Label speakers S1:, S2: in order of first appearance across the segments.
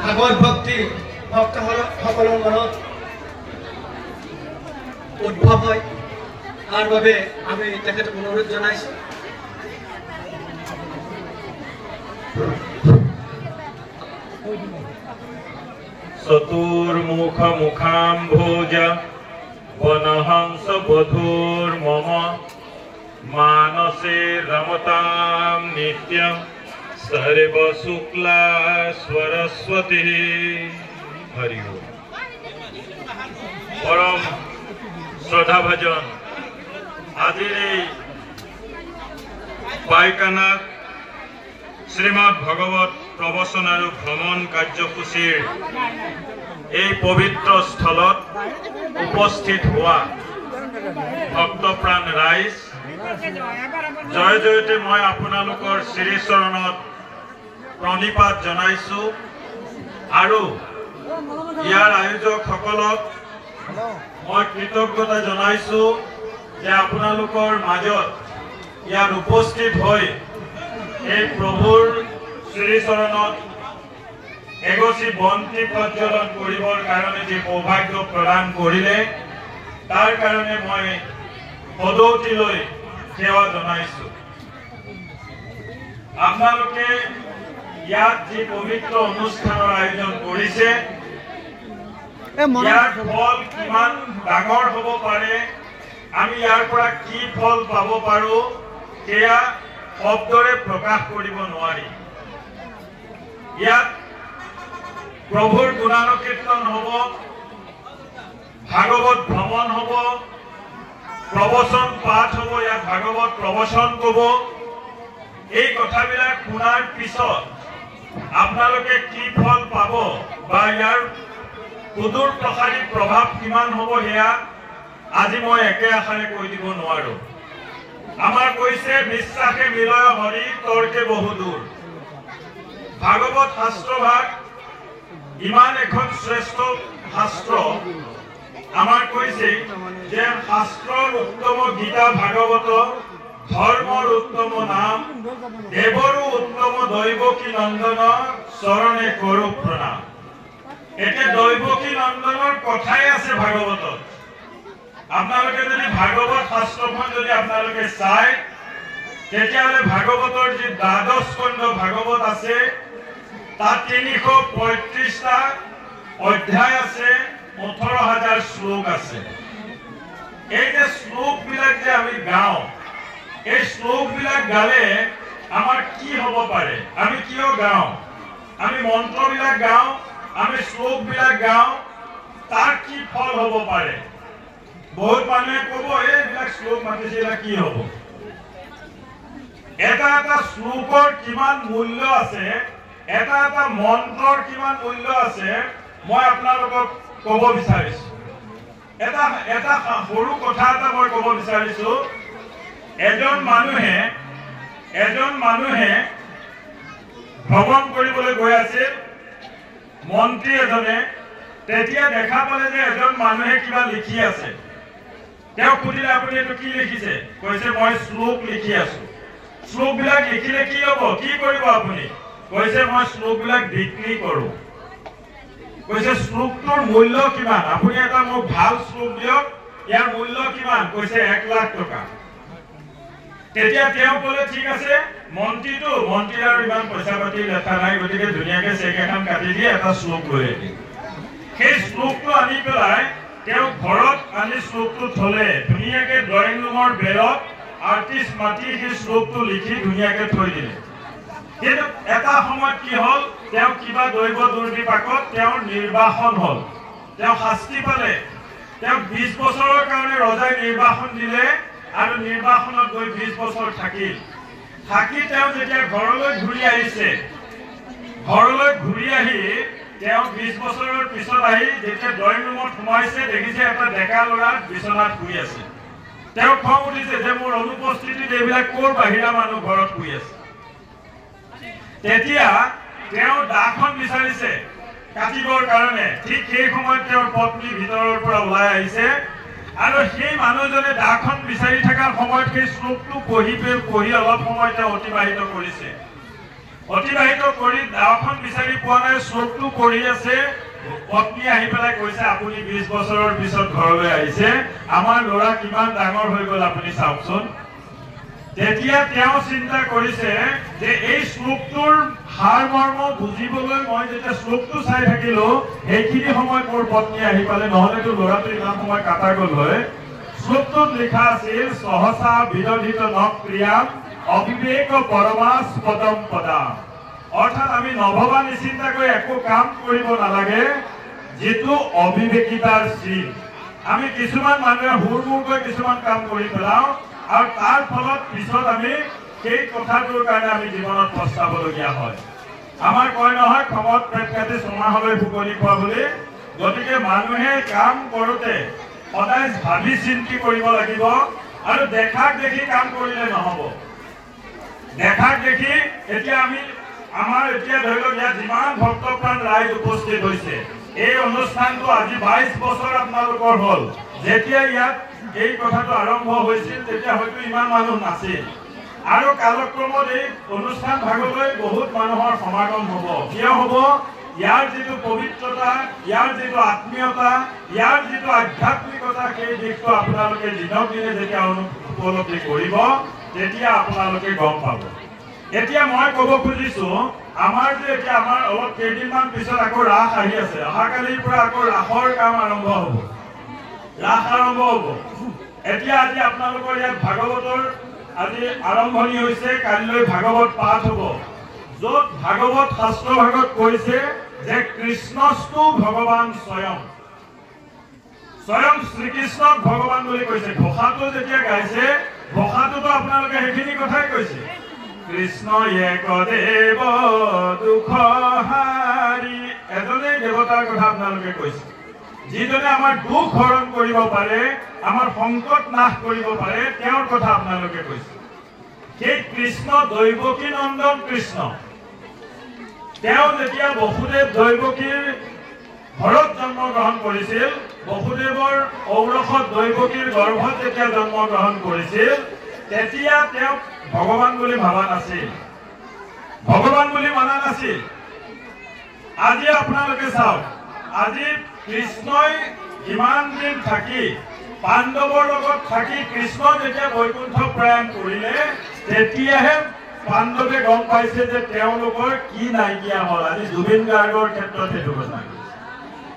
S1: ভাগৱত ভক্তি ভক্তসকলৰ মনত উদ্ভৱ হয় তাৰ বাবে আমি তেখেতক অনুৰোধ জনাইছোঁ।
S2: চতুর্মুখ মুখাম্ভোজ বনহংস বধূর মম মানসে রমতাম নিত্যম সর্ব শুক্লা সরস্বতী। হরি ওম। পরম শ্রদ্ধাভাজন আজির এই পাইকানাত শ্রীমদ ভগবত প্রবচন আর ভ্রমণ কার্যসূচীর এই পবিত্র স্থলত উপস্থিত হওয়া ভক্তপ্রাণ রাইজ জয় জয়তে মই আপোনালোকৰ শ্ৰীচৰণত প্ৰণিপাত জনাইছো আৰু ইয়াৰ আয়োজকসকলক মই কৃতজ্ঞতা জনাইছো যে আপোনালোকৰ মাজত ইয়াত উপস্থিত হৈ এই প্ৰভুৰ শ্ৰীচৰণত এগছি বন্তি প্ৰজ্বলন কৰিবৰ কাৰণে যে সৌভাগ্য প্ৰদান কৰিলে তাৰ কাৰণে মই পদৌতিলৈ সেৱা জনাইছো। আপোনালোকে ইয়াত যি পবিত্ৰ অনুষ্ঠানৰ আয়োজন কৰিছে ইয়াৰ ফল কিমান ডাঙৰ হ'ব পাৰে, আমি ইয়াৰ পৰা কি ফল পাব পাৰো সেয়া শব্দৰে প্ৰকাশ কৰিব নোৱাৰি। ইয়াত প্ৰভুৰ গুণানুকীৰ্তন হ'ব, ভাগৱত ভ্ৰমণ হ'ব, প্ৰবচন পাঠ হ'ব, ইয়াত ভাগৱত প্ৰবচন ক'ব। এই কথাবিলাক শুনাৰ পিছত আপোনালোকে কি ফল পাব বা ইয়াৰ সুদূৰ প্ৰসাৰী প্ৰভাৱ কিমান হ'ব সেয়া আজি মই একে আশাৰে কৈ দিব নোৱাৰো। আমাৰ কৈছে বিশ্বাসে মিলয় হৰি তৰ্কে বহুদূৰ। ভাগৱত শাস্ত্ৰভাগ ইমান এখন শ্ৰেষ্ঠ শাস্ত্ৰ, আমাৰ কৈছে যে শাস্ত্ৰৰ উত্তম গীতা ভাগৱত, ধৰ্মৰ উত্তম নাম, দেৱৰো উত্তম দৈৱকী নন্দন, চৰণে কৰো প্ৰণাম। এতিয়া দৈৱকী নন্দনৰ কথাই আছে ভাগৱতত। আপোনালোকে যদি ভাগৱত শাস্ত্ৰখন যদি আপোনালোকে চাই তেতিয়াহ'লে ভাগৱতৰ যি দ্বাদশ স্কন্ধ ভাগৱত আছে তাত ৩৩৫টা অধ্যায় আছে, ১৮,০০০ শ্লোক আছে। এই যে শ্লোকবিলাক যে আমি গাওঁ, এই শ্লোকবিলাক গালে আমাৰ কি হ'ব পাৰে? আমি কিয় গাওঁ? আমি মন্ত্ৰবিলাক গাওঁ, আমি শ্লোকবিলাক গাওঁ, তাৰ কি ফল হ'ব পাৰে? বহুত মানুহে ক'ব এইবিলাক শ্লোক মাতিছে কি হ'ব? এটা এটা শ্লোকৰ কিমান মূল্য আছে, এটা এটা মন্ত্ৰৰ কিমান মূল্য আছে মই আপোনালোকক ক'ব বিচাৰিছো। এটা সৰু কথা এটা মই ক'ব বিচাৰিছো। এজন মানুহে ভ্ৰমণ কৰিবলৈ গৈ আছিল, মন্ত্ৰী এজনে তেতিয়া দেখা পালে যে এজন মানুহে কিবা লিখি আছে। তেওঁ সুধিলে আপুনি এইটো কি লিখিছে? কৈছে মই শ্লোক লিখি আছো। শ্লোকবিলাক লিখিলে কি হ'ব, কি কৰিব আপুনি? কৈছে মই শ্লোকবিলাক বিক্ৰী কৰো। কৈছে শ্লোকটোৰ মূল্য কিমান? আপুনি এটা মোক ভাল শ্লোক দিয়ক, ইয়াৰ মূল্য কিমান? কৈছে ১,০০,০০০ টকা। তেতিয়া তেওঁ ক'লে ঠিক আছে, মন্ত্ৰীৰ আৰু ইমান পইচা পাতি লেঠা নাই, গতিকে ধুনীয়াকে চেক এখন কাটি দিয়ে, এটা শ্লোক লৈ আহিলে। সেই শ্লোকটো আনি পেলাই তেওঁ ঘৰত আনি শ্লোকটো থলে, ধুনীয়াকে ড্ৰয়িং ৰুমৰ বেৰত আৰ্টিষ্ট মাতি সেই শ্লোকটো লিখি ধুনীয়াকে থৈ দিলে। কিন্তু এটা সময়ত কি হ'ল, তেওঁ কিবা দৈৱ দুৰ্বিপাকত তেওঁৰ নিৰ্বাসন হ'ল, তেওঁ শাস্তি পালে। তেওঁ ২০ বছৰৰ কাৰণে ৰজাই নিৰ্বাসন দিলে আৰু নিৰ্বাসনত গৈ ২০ বছৰ থাকি তেওঁ যেতিয়া ঘৰলৈ ঘূৰি আহিছে, ঘৰলৈ ঘূৰি আহি তেওঁ ২০ বছৰৰ পিছত আহি যেতিয়া ড্ৰয়িং ৰুমত সোমাইছে, দেখিছে এটা ডেকা ল'ৰা বিচনাত শুই আছে। তেওঁ খং উঠিছে যে মোৰ অনুপস্থিতিত এইবিলাক ক'ৰ বাহিৰা মানুহ ঘৰত শুই আছে। তেতিয়া তেওঁ দাখন বিচাৰিছে কাটিবৰ কাৰণে। ঠিক সেই সময়ত তেওঁৰ পত্নী ভিতৰৰ পৰা ওলাই আহিছে আৰু সেই মানুহজনে দাখন বিচাৰি থকাৰ সময়ত সেই শ্লোকটো পঢ়ি অলপ সময় তেওঁ অতিবাহিত কৰিছে। অতিবাহিত কৰি দাওখন বিচাৰি পোৱা নাই, শ্লোকটো পঢ়ি আছে। পত্নী আহি পেলাই কৈছে আপুনি 20 বছৰৰ পিছত ঘৰলৈ আহিছে, আমাৰ ল'ৰা কিমান ডাঙৰ হৈ গ'ল আপুনি চাওকচোন। তেতিয়া তেওঁ চিন্তা কৰিছে যে এই শ্লোকটোৰ সাৰমৰ্ম বুজিবলৈ মই যেতিয়া শ্লোকটো চাই থাকিলো, সেইখিনি সময়ত মোৰ পত্নী আহি পালে, নহলেতো ল'ৰাটো ইমান সময় কাটা গ'ল হয়। শ্লোকটোত লিখা আছিল সহসা বিৰোধিত নক্ৰিয়াম অবিবেক পৰমাস্পদম পদাম। অৰ্থাৎ আমি নভবা নিচিন্তাকৈ একো কাম কৰিব নালাগে, যেটো অবিবেকিতাৰ চিন। আমি কিছুমান মানুহে হুৰমুৰকৈ কিছুমান কাম কৰি পেলাওঁ আৰু তাৰ ফলত পিছত আমি সেই কথাটোৰ কাৰণে আমি জীৱনত পস্তাবলগীয়া হয়। আমাৰ কয় নহয় খমত পেট কাটি ছমাহলৈ ফুকনি খোৱা বুলি। গতিকে মানুহে কাম কৰোঁতে সদায় ভাবি চিন্তি কৰিব লাগিব আৰু দেখাক দেখি কাম কৰিলে নহ'ব। দেখাক দেখি এতিয়া আমি আমাৰ এতিয়া ধৰি লওক ইয়াত যিমান ভক্তপ্ৰাণ ৰাইজ উপস্থিত হৈছে, এই অনুষ্ঠানটো আজি 22 বছৰ আপোনালোকৰ হ'ল। যেতিয়া ইয়াত এই কথাটো আৰম্ভ হৈছিল তেতিয়া হয়তো ইমান মানুহ নাছিল, আৰু কালক্ৰমত এই অনুষ্ঠান ভাগলৈ বহুত মানুহৰ সমাগম হ'ব। কিয় হ'ব? ইয়াৰ যিটো পবিত্ৰতা, ইয়াৰ যিটো আত্মীয়তা, ইয়াৰ যিটো আধ্যাত্মিকতা, সেই দিশটো আপোনালোকে দিনক দিনে যেতিয়া উপলব্ধি কৰিব তেতিয়া আপোনালোকে গম পাব। এতিয়া মই ক'ব খুজিছো, আমাৰ যে এতিয়া আমাৰ অলপ কেইদিনমান পিছত আকৌ ৰাস আহি আছে। অহাকালিৰ পৰা আকৌ ৰাসৰ কাম আৰম্ভ হ'ব, ৰাস আৰম্ভ হ'ব। এতিয়া আজি আপোনালোকৰ ইয়াত ভাগৱতৰ আজি আৰম্ভণি হৈছে, কালিলৈ ভাগৱত পাঠ হ'ব, য'ত ভাগৱত শাস্ত্ৰ ভাগত কৈছে যে কৃষ্ণস্তু ভগৱান স্বয়ং, স্বয়ং শ্ৰীকৃষ্ণক ভগৱান বুলি কৈছে। ঘোষাটো যেতিয়া গাইছে, ঘোষাটোতো আপোনালোকে সেইখিনি কথাই কৈছে, কৃষ্ণ এক দেৱ দুখ হাৰি, এজনেই দেৱতাৰ কথা আপোনালোকে কৈছে, যিজনে আমাৰ দুখ হৰণ কৰিব পাৰে, আমাৰ সংকট নাশ কৰিব পাৰে, তেওঁৰ কথা আপোনালোকে কৈছে। সেই কৃষ্ণ দৈৱকী নন্দন কৃষ্ণ, তেওঁ যেতিয়া বসুদেৱ দৈৱকীৰ ঘৰত জন্ম গ্ৰহণ কৰিছিল, বসুদেৱৰ ঔৰসত দৈৱকীৰ গৰ্ভত যেতিয়া জন্ম গ্ৰহণ কৰিছিল, তেতিয়া তেওঁক ভগৱান বুলি ভাবা নাছিল, ভগৱান বুলি মানা নাছিল। আজি আপোনালোকে চাওক, আজি কৃষ্ণই ইমান দিন থাকি, পাণ্ডৱৰ লগত থাকি কৃষ্ণ যেতিয়া বৈকুণ্ঠ প্ৰয়াণ কৰিলে, তেতিয়াহে পাণ্ডৱে গম পাইছে যে তেওঁলোকৰ কি নাইকিয়া হ'ল। আজি জুবিন গাৰ্গৰ ক্ষেত্ৰত সেইটো কথা।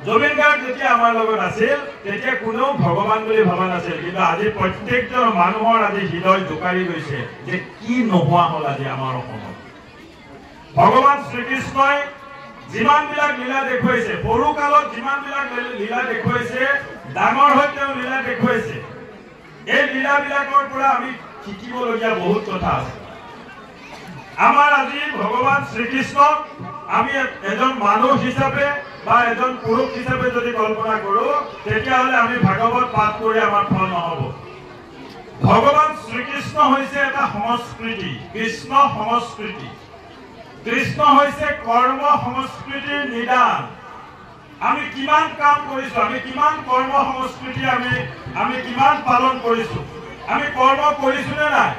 S2: জুবিন গাৰ্গ যেতিয়া আমাৰ লগত আছিল তেতিয়া কোনেও ভগৱান বুলি ভবা নাছিল, কিন্তু আজি প্ৰত্যেকজন মানুহৰ আজি হৃদয় জোকাৰি গৈছে যে কি নোহোৱা হ'ল আজি আমাৰ অসমত। ভগৱান শ্ৰীকৃষ্ণই যিমানবিলাক লীলা দেখুৱাইছে, সৰু কালত যিমানবিলাক লীলা দেখুৱাইছে, ডাঙৰ হৈ তেওঁ লীলা দেখুৱাইছে। এই লীলাবিলাকৰ পৰা আমি শিকিবলগীয়া বহুত কথা আছে। আমাৰ আজি ভগৱান শ্ৰীকৃষ্ণক আমি এজন মানুহ হিচাপে বা এজন পুৰুষ হিচাপে যদি কল্পনা কৰো, তেতিয়াহ'লে আমি ভাগৱত পাঠ কৰি আমাৰ ফল নহ'ব। ভগৱান শ্ৰীকৃষ্ণ হৈছে এটা সংস্কৃতি, কৃষ্ণ সংস্কৃতি। কৃষ্ণ হৈছে কৰ্ম সংস্কৃতিৰ নিদান। আমি কিমান কাম কৰিছো, আমি কিমান কৰ্ম সংস্কৃতি আমি কিমান পালন কৰিছো, আমি কৰ্ম কৰিছো নে নাই?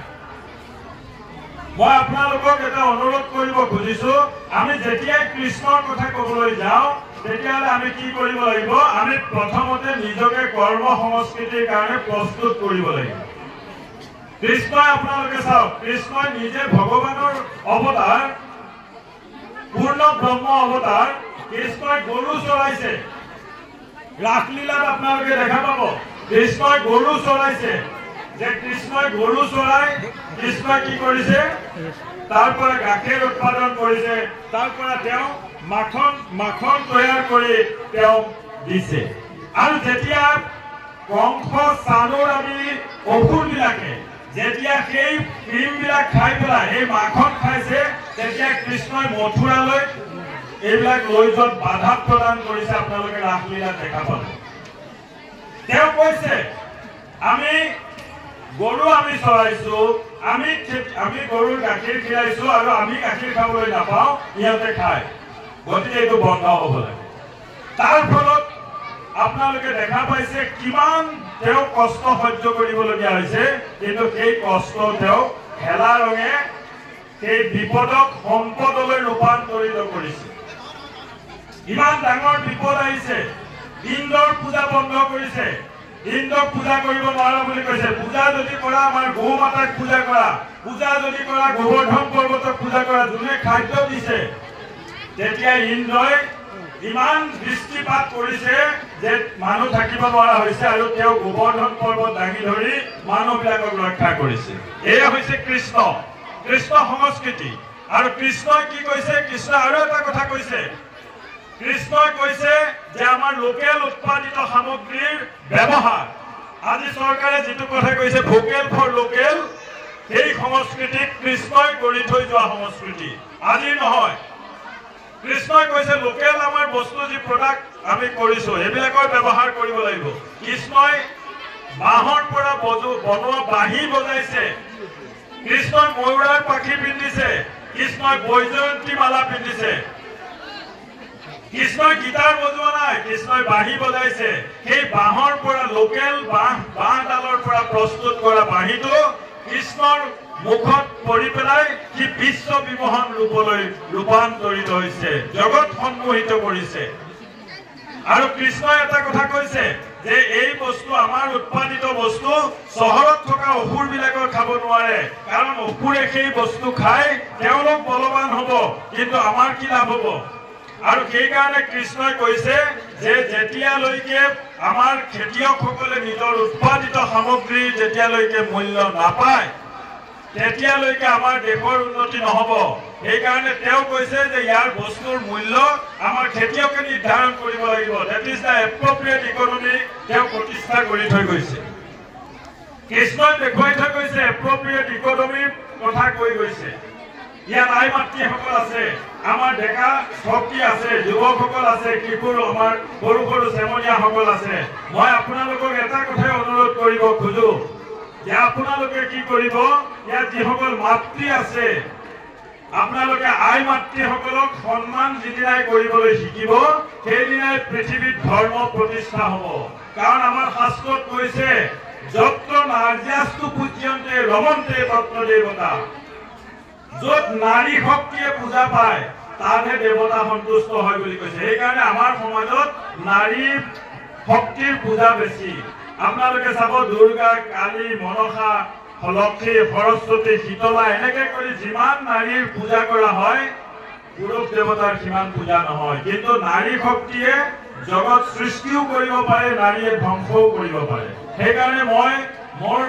S2: মই আপোনালোকক এটা অনুৰোধ কৰিব খুজিছো, আমি যেতিয়াই কৃষ্ণৰ কথা ক'বলৈ যাওঁ তেতিয়াহ'লে আমি কি কৰিব লাগিব? আমি প্ৰথমতে নিজকে কৰ্ম সংস্কৃতিৰ কাৰণে প্ৰস্তুত কৰিব লাগিব। কৃষ্ণই আপোনালোকে চাওক, কৃষ্ণই নিজে ভগৱানৰ অৱতাৰ, পূৰ্ণ ব্ৰহ্ম অৱতাৰ। কৃষ্ণই গৰু চৰাইছে, ৰাসলীলাত আপোনালোকে দেখা পাব কৃষ্ণই গৰু চৰাইছে। যে কৃষ্ণই গৰু চৰাই, কৃষ্ণই কি কৰিছে? তাৰ পৰা গাখীৰ উৎপাদন কৰিছে, তাৰ পৰা তেওঁ মাখন তৈয়াৰ কৰি তেওঁ দিছে। আৰু যেতিয়া কংস চানুৰ আদি অসুৰবিলাকে যেতিয়া সেই ক্ৰীমবিলাক খাই পেলাই সেই মাখন খাইছে, তেতিয়া কৃষ্ণই মথুৰালৈ এইবিলাক লৈ যোৱাত বাধা প্ৰদান কৰিছে। আপোনালোকে ৰাসলীলাত দেখা পাব। তেওঁ কৈছে আমি গৰু আমি চৰাইছো, আমি গৰুৰ গাখীৰ খিৰাইছো আৰু আমি গাখীৰ খাবলৈ নাপাওঁ, ইহঁতে খায়, গতিকে এইটো বন্ধ হ'ব লাগে। তাৰ ফলত আপোনালোকে দেখা পাইছে কিমান তেওঁ কষ্ট সহ্য কৰিবলগীয়া হৈছে, কিন্তু সেই কষ্ট তেওঁ খেলা ৰঙে সেই বিপদক সম্পদলৈ ৰূপান্তৰিত কৰিছে। ইমান ডাঙৰ বিপদ আহিছে, ইন্দ্ৰৰ পূজা বন্ধ কৰিছে, ইন্দ্ৰক পূজা কৰিব নোৱাৰা বুলি কৈছে। পূজা যদি কৰা আমাৰ গৌ মাতাক পূজা কৰা, পূজা যদি কৰা গোবৰ্ধন পৰ্বতক পূজা কৰা, যোনে খাদ্য দিছে। তেতিয়া ইন্দ্ৰই ইমান দৃষ্টিপাত কৰিছে যে মানুহ থাকিব নোৱাৰা হৈছে আৰু তেওঁ গোবৰ্ধন পৰ্বত দাঙি ধৰি মানুহবিলাকক ৰক্ষা কৰিছে। এয়া হৈছে কৃষ্ণ, কৃষ্ণ সংস্কৃতি। আৰু কৃষ্ণই কি কৈছে? কৃষ্ণ আৰু এটা কথা কৈছে। কৃষ্ণই কৈছে যে আমাৰ লোকেল উৎপাদিত সামগ্ৰীৰ ব্যৱহাৰ। আজি চৰকাৰে যিটো কথা কৈছে ভোকেল ফৰ লোকেল, সেই সংস্কৃতিক কৃষ্ণই গঢ়ি থৈ যোৱা সংস্কৃতি, আজি নহয়। কৃষ্ণই কৈছে লোকেল আমাৰ বস্তু যি প্ৰডাক্ট আমি কৰিছো এইবিলাকৰ ব্যৱহাৰ কৰিব লাগিব। কৃষ্ণই বাঁহৰ পৰা বনোৱা বাঁহী বজাইছে, কৃষ্ণই ময়ূৰাৰ পাখি পিন্ধিছে, কৃষ্ণই বৈজয়ন্তী মালা পিন্ধিছে। কৃষ্ণই গীটাৰ বজোৱা নাই, কৃষ্ণই বাঁহী বজাইছে। সেই বাঁহৰ পৰা লোকেল বাঁহডালৰ পৰা প্ৰস্তুত কৰা বাঁহীটো কৃষ্ণৰ মুখত পৰি পেলাই সি বিশ্ব বিমোহন ৰূপলৈ ৰূপান্তৰিত হৈছে, জগত সন্মোহিত কৰিছে। আৰু কৃষ্ণই এটা কথা কৈছে যে এই বস্তু আমাৰ উৎপাদিত বস্তু চহৰত থকা অসুৰবিলাকৰ খাব নোৱাৰে, কাৰণ অসুৰে সেই বস্তু খাই তেওঁলোক বলৱান হ'ব, কিন্তু আমাৰ কি লাভ হ'ব? আৰু সেইকাৰণে কৃষ্ণই কৈছে যে যেতিয়ালৈকে আমাৰ খেতিয়কসকলে নিজৰ উৎপাদিত সামগ্ৰী যেতিয়ালৈকে মূল্য নাপায় তেতিয়ালৈকে আমাৰ দেশৰ উন্নতি নহ'ব। সেইকাৰণে তেওঁ কৈছে যে ইয়াৰ বস্তুৰ মূল্য আমাৰ খেতিয়কে নিৰ্ধাৰণ কৰিব লাগিব। That is the appropriate economy তেওঁ প্ৰতিষ্ঠা কৰি থৈ গৈছে। কৃষ্ণই দেখুৱাই থৈ গৈছে এপ্ৰপ্ৰিয়েট ইকনমিৰ কথা কৈ গৈছে। ইয়াত আই মাতৃসকল আছে, আমাৰ ডেকা শক্তি আছে, যুৱকসকল আছে, কিশোৰ আমাৰ সৰু সৰু চেমনীয়াসকল আছে। মই আপোনালোকক এটা কথাই অনুৰোধ কৰিব খোজো যে আপোনালোকে কি কৰিব, ইয়াত যিসকল মাতৃ আছে আপোনালোকে আই মাতৃসকলক সন্মান যিদিনাই কৰিবলৈ শিকিব সেইদিনাই পৃথিৱীত ধৰ্ম প্ৰতিষ্ঠা হ'ব। কাৰণ আমাৰ শাস্ত্ৰত কৈছে যত্ৰ নাৰ্যাস্তু পূজ্যন্তে ৰমন্তে তত্ৰ দেৱতা। য'ত নাৰী শক্তিয়ে পূজা পায় তাতহে দেৱতা সন্তুষ্ট হয় বুলি কৈছে। সেইকাৰণে আমাৰ সমাজত নাৰীৰ শক্তিৰ পূজা বেছি। আপোনালোকে চাব দুৰ্গা, কালী, মনসা, লক্ষ্মী, সৰস্বতী, শীতলা এনেকে কৰি যিমান নাৰীৰ পূজা কৰা হয় পুৰুষ দেৱতাৰ সিমান পূজা নহয়। কিন্তু নাৰী শক্তিয়ে জগত সৃষ্টিও কৰিব পাৰে, নাৰীয়ে ধ্বংসও কৰিব পাৰে। সেইকাৰণে মই মোৰ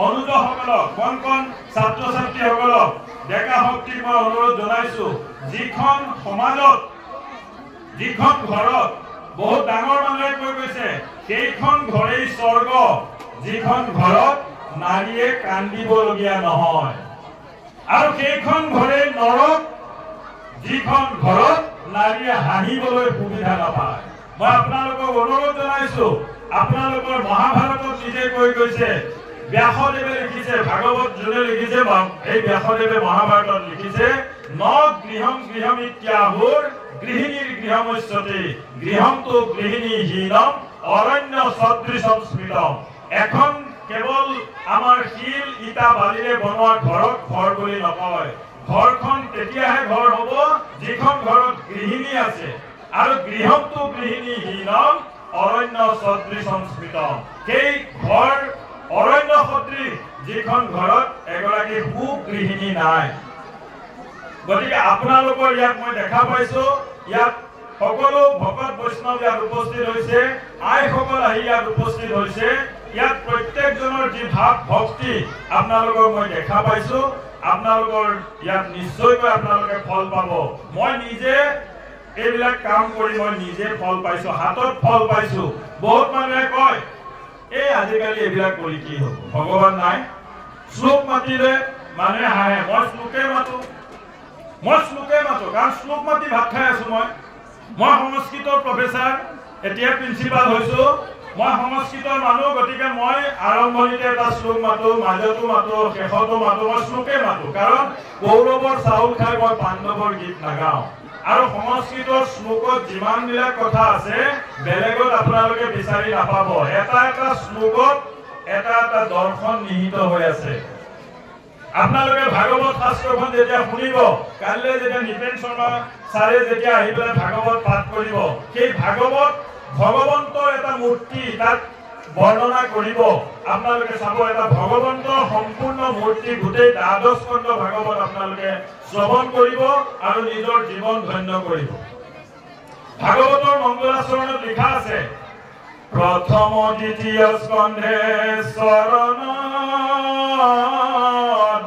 S2: অনুজসকলক, কণ ছাত্ৰ ছাত্ৰীসকলক, ডেকা শক্তিক মই অনুৰোধ জনাইছো, যিখন সমাজত যিখন ঘৰত বহুত ডাঙৰ মানুহে কৈ গৈছে সেইখন ঘৰেই স্বৰ্গ, যিখন ঘৰত নাৰীয়ে কান্দিবলগীয়া নহয়, আৰু সেইখন ঘৰেই নৰক, যিখন ঘৰত নাৰীয়ে হাঁহিবলৈ সুবিধা নাপায়। মই আপোনালোকক অনুৰোধ জনাইছো, আপোনালোকৰ মহাভাৰতত নিজে কৈ গৈছে, ব্যাসদেৱে লিখিছে, ভাগৱত যোনে লিখিছে এই ব্যাসদেৱে মহাভাৰতত লিখিছে, ন গৃহম গৃহমিত্যাহুৰ গৃহিণীৰ গৃহমস্যতে গৃহমটো গৃহিণীহীনম অৰণ্য সদৃশম স্মৃতম। এখন কেৱল আমাৰ শিল ইটা বালিৰে বনোৱা ঘৰক ঘৰ বুলি নকয়। ঘৰখন তেতিয়াহে ঘৰ হ'ব যিখন ঘৰত গৃহিণী আছে, আৰু গৃহমটো গৃহিণীহীনম অৰণ্য সদৃশম স্মৃতম। সেই ঘৰ অৰণ্য সদৃশ যিখন ঘৰত এগৰাকী সুগৃহিণী নাই। গতিকে আপোনালোকৰ ইয়াত মই দেখা পাইছো, ইয়াত সকলো ভকত বৈষ্ণৱ ইয়াত উপস্থিত হৈছে, আইসকল আহি ইয়াত উপস্থিত হৈছে। ইয়াত প্ৰত্যেকজনৰ যি ভাৱ ভক্তি আপোনালোকক মই দেখা পাইছো। আপোনালোকৰ ইয়াত নিশ্চয়কৈ আপোনালোকে ফল পাব। মই নিজে এইবিলাক কাম কৰি মই নিজে ফল পাইছো, হাতত ফল পাইছো। বহুত মানুহে কয় এই আজিকালি এইবিলাক কৰি কি হ'ব, ভগৱান নাই। শ্লোক মাতিলে মানুহে হাঁহে, মই শ্লোকে মাতো, কাৰণ শ্লোক মাতি ভাত খাই আছো। মই সংস্কৃতৰ প্ৰফেচাৰ, এতিয়া প্ৰিন্সিপাল হৈছো। মই সংস্কৃতৰ মানুহ, গতিকে মই আৰম্ভণিতে এটা শ্লোক মাতো, মাজতো মাতো, শেষতো মাতো। মই শ্লোকে মাতো, কাৰণ কৌৰৱৰ চাউল খাই মই পাণ্ডৱৰ গীত নাগাওঁ। আৰু সংস্কৃতৰ শ্লোকত যিমানবিলাক কথা আছে বেলেগত আপোনালোকে বিচাৰি নাপাব। এটা এটা শ্লোকত এটা এটা দৰ্শন নিহিত হৈ আছে। আপোনালোকে ভাগৱত শাস্ত্ৰখন যেতিয়া শুনিব, কাইলৈ যেতিয়া নিপেন শৰ্মা ছাৰে যেতিয়া আহি পেলাই ভাগৱত পাঠ কৰিব, সেই ভাগৱত ভগৱন্তৰ এটা মূৰ্তি তাত বৰ্ণনা কৰিব। আপোনালোকে চাব, এটা ভগৱন্তৰ সম্পূৰ্ণ মূৰ্তি, গোটেই ১২ স্কন্ধ ভাগৱত আপোনালোকে শ্ৰৱণ কৰিব আৰু নিজৰ জীৱন ধন্য কৰিব। ভাগৱতৰ মংগলাচৰণত লিখা আছে, প্ৰথম দ্বিতীয় স্কন্ধে চৰণ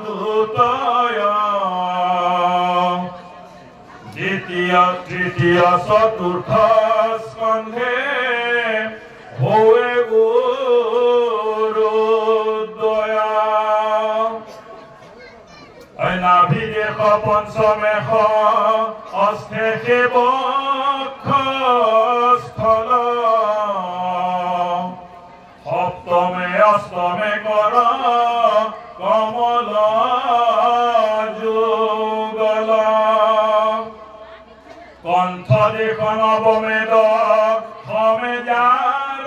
S2: দুতয়, দ্বিতীয় তৃতীয় চতুৰ্থ স্কন্ধে হয়ে গুৰুদয়া, নাভিদেশ পঞ্চমেশ অষ্টেশে বক্ষস্থল, সপ্তমে অষ্টমে কৰ কমল যুগল, কণ্ঠ দেশ নৱমেদ সমে যাৰ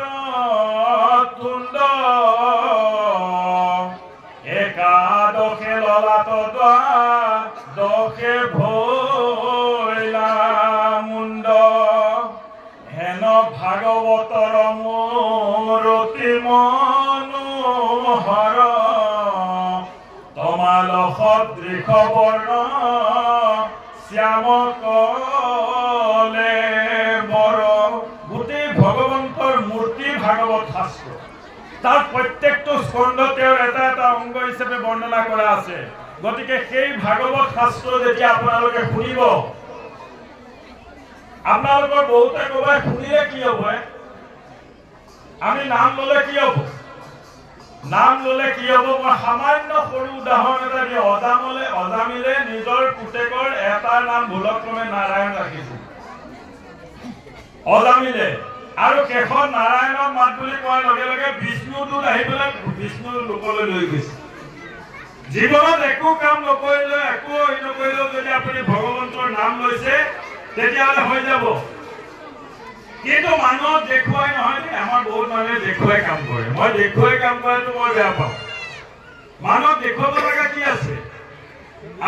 S2: তুণ্ড, একাদশে ললাট দ্বাদশে ভৈলা মুণ্ড, হেন ভাগৱতৰ মূৰতি মনোহৰ, তমাল সদৃশ বৰ্ণ শ্যাম কলে বৰ। গোটেই ভগৱন্তৰ মূৰ্তি ভাগৱত শাস্ত্ৰ, তাৰ প্ৰত্যেকটো স্কন্ধ তেওঁৰ এটা এটা অংগ হিচাপে বৰ্ণনা কৰা আছে। গতিকে সেই ভাগৱত শাস্ত্ৰ যেতিয়া আপোনালোকে শুনিব, আপোনালোকৰ বহুতে ক'ব শুনিলে কি হ'ব, আমি নাম ল'লে কি হ'ব, নাম ল'লে কি হ'ব। মই সামান্য সৰু উদাহৰণ এটা দিওঁ। অজামিলে নিজৰ পুতেকৰ এটাৰ নাম ভুলক্ৰমে নাৰায়ণ ৰাখিছিল, অজামিলে, আৰু শেষত নাৰায়ণক মাত বুলি কোৱাৰ লগে লগে বিষ্ণুটোত আহি পেলাই বিষ্ণুৰ লোকলৈ লৈ গৈছে। জীৱনত একো কাম নকৰিলেও, একো নকৰিলেও যদি আপুনি ভগৱন্তৰ নাম লৈছে, তেতিয়াহ'লে হৈ যাব। কিন্তু মানুহক দেখুৱাই নহয়, আমাৰ বহুত মানুহে দেখুৱাই কাম কৰে। মই দেখুৱাই কাম কৰাটো মই বেয়া পাওঁ। মানুহক দেখুৱাব লগা কি আছে?